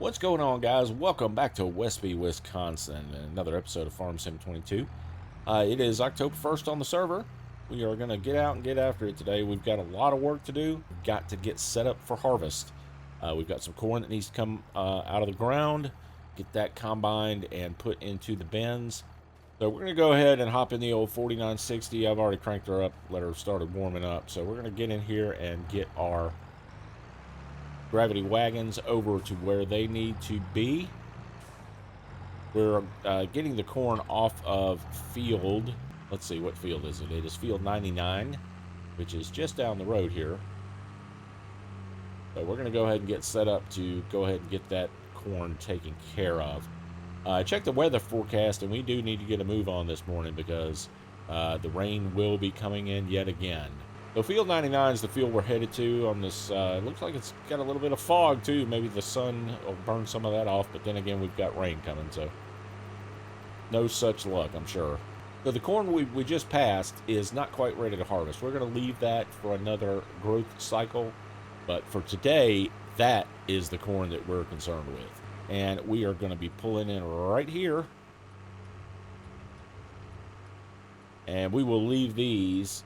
What's going on, guys? Welcome back to Westby, Wisconsin, another episode of Farm Sim 22. It is October 1st on the server. We are going to get out and get after it today. We've got a lot of work to do. We've got to get set up for harvest. We've got some corn that needs to come out of the ground, get that combined and put into the bins. So we're going to go ahead and hop in the old 4960. I've already cranked her up, let her started warming up. So we're going to get in here and get our gravity wagons over to where they need to be. We're getting the corn off of field. Let's see, what field is it? It is field 99, which is just down the road here. So we're going to go ahead and get set up to go ahead and get that corn taken care of. I checked the weather forecast, and we do need to get a move on this morning because the rain will be coming in yet again. So field 99 is the field we're headed to on this. It looks like it's got a little bit of fog too. Maybe the sun will burn some of that off, but then again, we've got rain coming, so no such luck, I'm sure. So the corn we just passed is not quite ready to harvest. We're going to leave that for another growth cycle, but for today, that is the corn that we're concerned with. And we are going to be pulling in right here. And we will leave these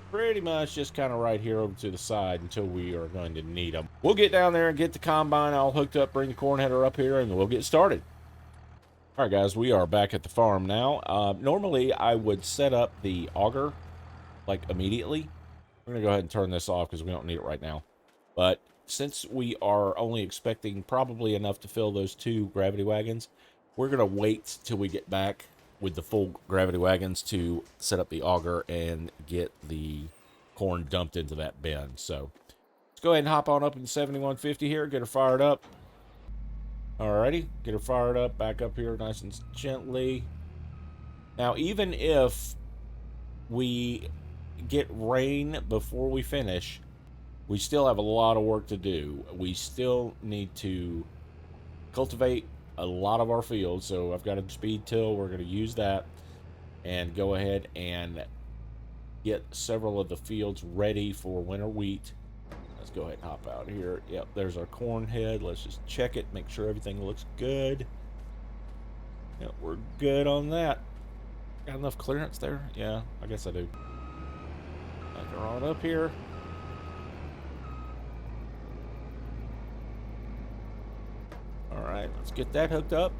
pretty much just kind of right here over to the side until we are going to need them. We'll get down there and get the combine all hooked up, bring the corn header up here, and we'll get started. All right, guys, we are back at the farm now. Normally, I would set up the auger, like, immediately. We're going to go ahead and turn this off because we don't need it right now. But since we are only expecting probably enough to fill those 2 gravity wagons, we're going to wait till we get back with the full gravity wagons to set up the auger and get the corn dumped into that bin. So let's go ahead and hop on up in the 7150 here, get her fired up. Alrighty, get her fired up, back up here nice and gently. Now, even if we get rain before we finish, we still have a lot of work to do. We still need to cultivate a lot of our fields, so I've got a speed till. We're going to use that and go ahead and get several of the fields ready for winter wheat. Let's go ahead and hop out here. Yep, there's our corn head. Let's just check it, make sure everything looks good. Yep, we're good on that. Got enough clearance there? Yeah, I guess I do. Back her on up here. Alright, let's get that hooked up.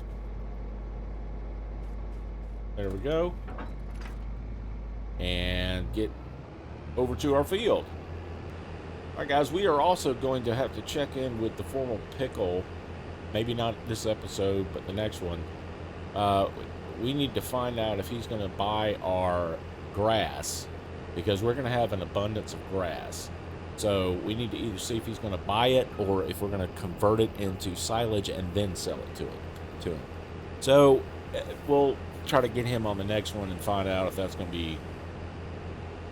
There we go. And get over to our field. Alright, guys, we are also going to have to check in with the formal pickle. Maybe not this episode, but the next one. We need to find out if he's going to buy our grass, because we're going to have an abundance of grass. So we need to either see if he's going to buy it or if we're going to convert it into silage and then sell it to him. So we'll try to get him on the next one and find out if that's going to be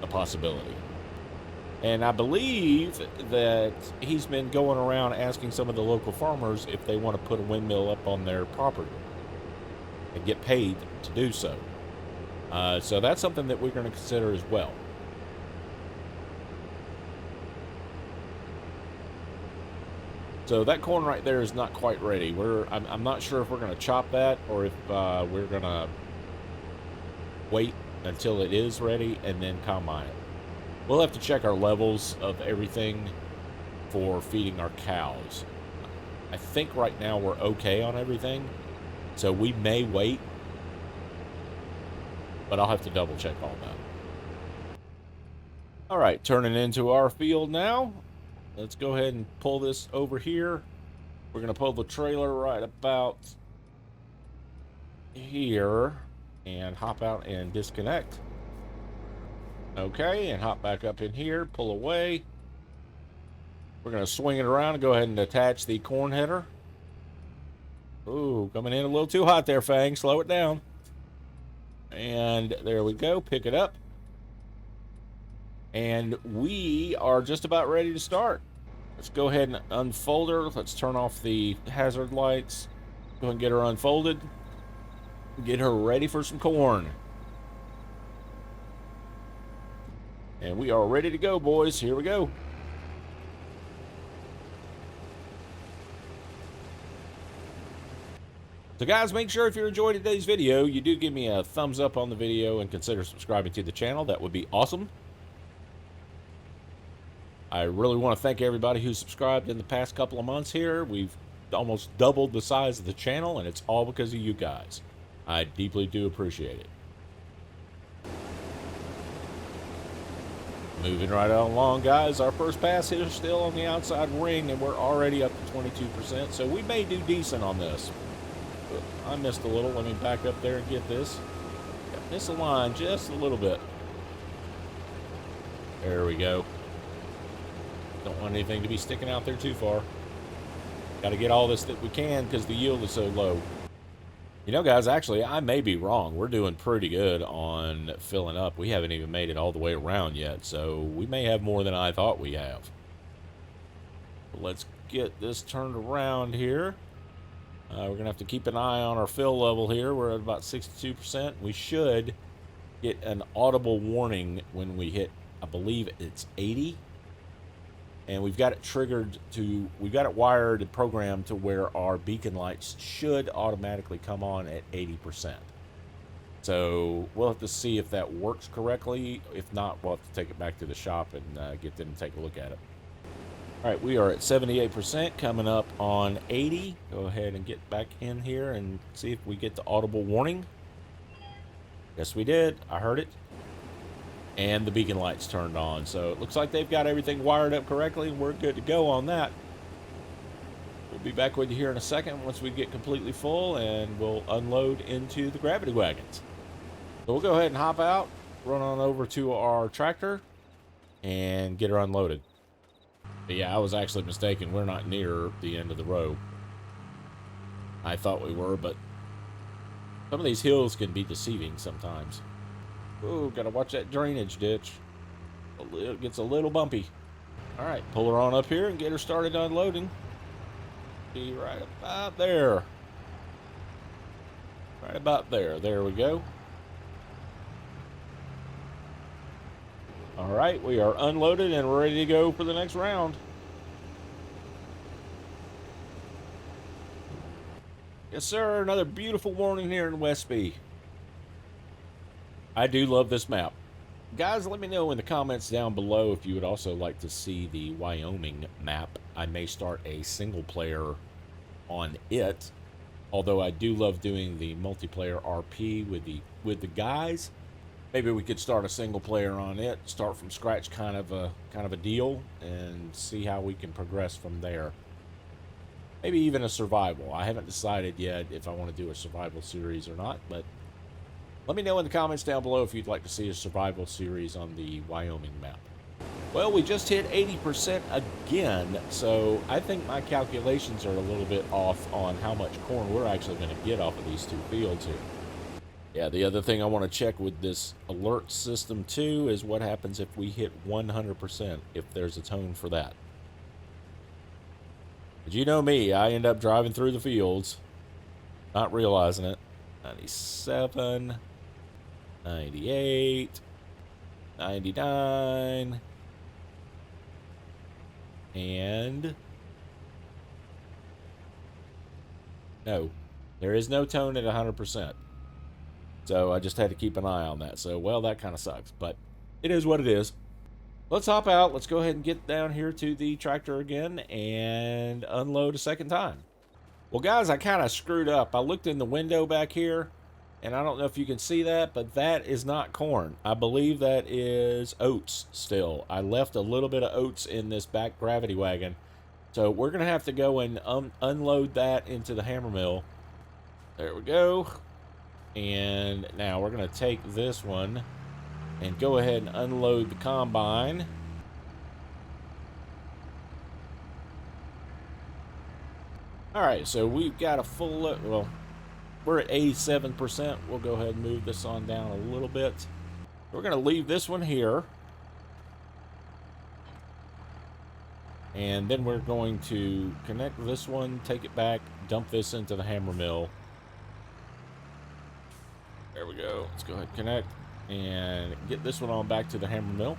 a possibility. And I believe that he's been going around asking some of the local farmers if they want to put a windmill up on their property and get paid to do so. So that's something that we're going to consider as well. So that corn right there is not quite ready. I'm not sure if we're going to chop that or if we're going to wait until it is ready and then combine it. We'll have to check our levels of everything for feeding our cows. I think right now we're okay on everything, so we may wait, but I'll have to double check all that. All right, turning into our field now. Let's go ahead and pull this over here. We're going to pull the trailer right about here and hop out and disconnect. Okay, and hop back up in here, pull away. We're going to swing it around and go ahead and attach the corn header. Ooh, coming in a little too hot there, Fang. Slow it down. And there we go. Pick it up. And we are just about ready to start. Let's go ahead and unfold her. Let's turn off the hazard lights. Go ahead and get her unfolded. Get her ready for some corn. And we are ready to go, boys. Here we go. So guys, make sure if you enjoyed today's video, you do give me a thumbs up on the video and consider subscribing to the channel. That would be awesome. I really want to thank everybody who subscribed in the past couple of months here. We've almost doubled the size of the channel, and it's all because of you guys. I deeply do appreciate it. Moving right along, guys. Our first pass here is still on the outside ring, and we're already up to 22%, so we may do decent on this. But I missed a little. Let me back up there and get this. Got misaligned just a little bit. There we go. Don't want anything to be sticking out there too far. Got to get all this that we can because the yield is so low. You know, guys, actually, I may be wrong. We're doing pretty good on filling up. We haven't even made it all the way around yet, so we may have more than I thought we have. But let's get this turned around here. We're going to have to keep an eye on our fill level here. We're at about 62%. We should get an audible warning when we hit, I believe it's 80. And we've got it triggered to, we've got it wired and programmed to where our beacon lights should automatically come on at 80%. So we'll have to see if that works correctly. If not, we'll have to take it back to the shop and get them to take a look at it. All right, we are at 78%, coming up on 80. Go ahead and get back in here and see if we get the audible warning. Yes, we did. I heard it. And the beacon lights turned on. So it looks like they've got everything wired up correctly, and we're good to go on that. We'll be back with you here in a second once we get completely full, and we'll unload into the gravity wagons. So we'll go ahead and hop out, run on over to our tractor, and get her unloaded. But yeah, I was actually mistaken. We're not near the end of the row. I thought we were, but some of these hills can be deceiving sometimes. Ooh, gotta watch that drainage ditch. It gets a little bumpy. All right, pull her on up here and get her started unloading. Be right about there. Right about there. There we go. All right, we are unloaded and we're ready to go for the next round. Yes, sir. Another beautiful morning here in Westby. I do love this map. Guys, let me know in the comments down below if you would also like to see the Wyoming map. I may start a single player on it, although I do love doing the multiplayer RP with the guys. Maybe we could start a single player on it, start from scratch, kind of a deal, and see how we can progress from there. Maybe even a survival. I haven't decided yet if I want to do a survival series or not, but let me know in the comments down below if you'd like to see a survival series on the Wyoming map. Well, we just hit 80% again, so I think my calculations are a little bit off on how much corn we're actually going to get off of these two fields here. Yeah, the other thing I want to check with this alert system too is what happens if we hit 100%, if there's a tone for that. But you know me, I end up driving through the fields, not realizing it. 97, 98, 99, and no, there is no tone at 100%. So I just had to keep an eye on that. So, well, that kind of sucks, but it is what it is. Let's hop out. Let's go ahead and get down here to the tractor again and unload a second time. Well, guys, I kind of screwed up. I looked in the window back here, and I don't know if you can see that, but that is not corn. I believe that is oats still. I left a little bit of oats in this back gravity wagon. So we're going to have to go and unload that into the hammer mill. There we go. And now we're going to take this one and go ahead and unload the combine. All right, so we've got a full load. Well, we're at 87%. We'll go ahead and move this on down a little bit. We're going to leave this one here. And then we're going to connect this one, take it back, dump this into the hammer mill. There we go. Let's go ahead and connect and get this one on back to the hammer mill.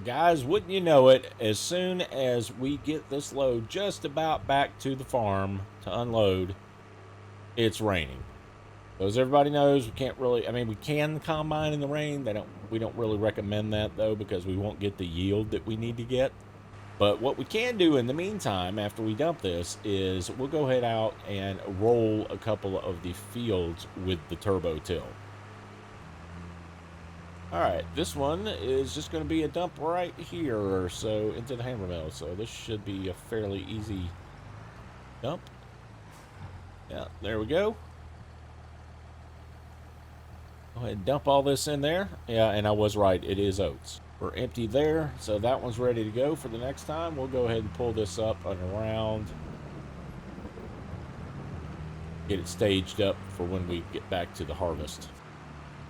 Guys, wouldn't you know it, as soon as we get this load just about back to the farm to unload, it's raining. So as everybody knows, we can't really, I mean, we can combine in the rain. We don't really recommend that though, because we won't get the yield that we need to get. But what we can do in the meantime, after we dump this, is we'll go ahead out and roll a couple of the fields with the turbo till. All right, this one is just going to be a dump right here or so into the hammer mill. So this should be a fairly easy dump. Yeah, there we go. Go ahead and dump all this in there. Yeah, and I was right. It is oats. We're empty there, so that one's ready to go for the next time. We'll go ahead and pull this up and around. Get it staged up for when we get back to the harvest.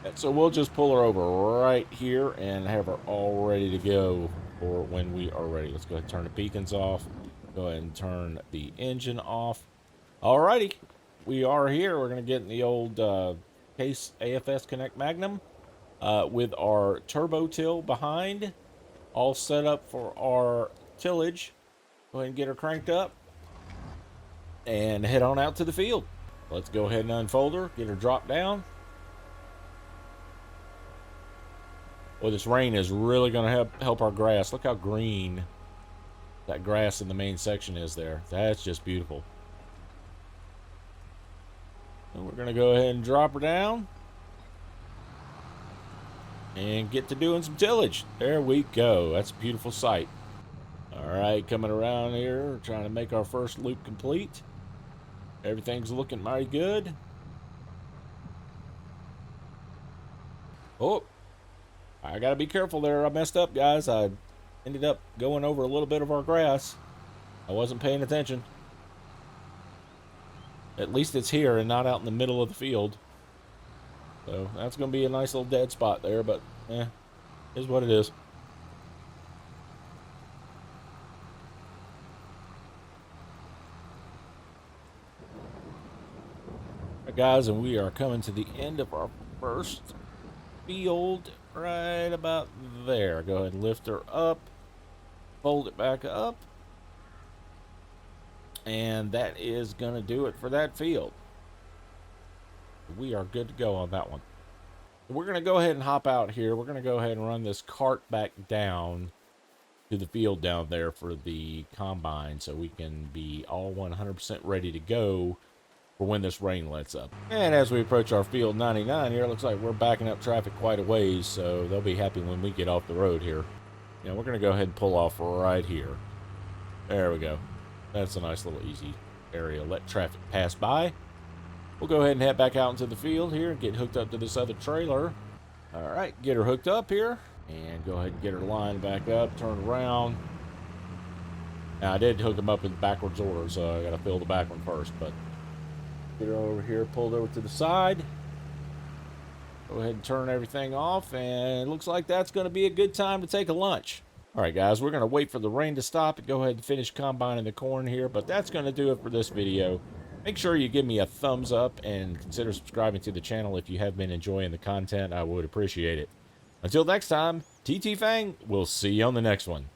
And so we'll just pull her over right here and have her all ready to go for when we are ready. Let's go ahead and turn the beacons off. Go ahead and turn the engine off. Alrighty, we are here. We're going to get in the old Case AFS Connect Magnum with our turbo till behind, all set up for our tillage. Go ahead and get her cranked up and head on out to the field. Let's go ahead and unfold her, get her dropped down. Well, this rain is really going to help our grass. Look how green that grass in the main section is there. That's just beautiful. And we're going to go ahead and drop her down and get to doing some tillage. There we go. That's a beautiful sight. All right, coming around here, trying to make our first loop complete. Everything's looking mighty good. Oh, I gotta be careful there. I messed up, guys. I ended up going over a little bit of our grass. I wasn't paying attention. At least it's here and not out in the middle of the field. So that's gonna be a nice little dead spot there, but is what it is. All right, guys, and we are coming to the end of our first field. Right about there. Go ahead and lift her up, fold it back up, and that is going to do it for that field. We are good to go on that one. We're going to go ahead and hop out here. We're going to go ahead and run this cart back down to the field down there for the combine so we can be all 100% ready to go for when this rain lets up. And as we approach our field 99 here, it looks like we're backing up traffic quite a ways, so they'll be happy when we get off the road here. Yeah, we're going to go ahead and pull off right here. There we go. That's a nice little easy area. Let traffic pass by. We'll go ahead and head back out into the field here and get hooked up to this other trailer. All right, get her hooked up here and go ahead and get her lined back up, turn around. Now, I did hook them up in backwards order, so I got to fill the back one first, but get her over here, pulled over to the side. Go ahead and turn everything off, and it looks like that's going to be a good time to take a lunch. All right, guys, we're going to wait for the rain to stop and go ahead and finish combining the corn here, but that's going to do it for this video. Make sure you give me a thumbs up and consider subscribing to the channel if you have been enjoying the content. I would appreciate it. Until next time, DTfang, we'll see you on the next one.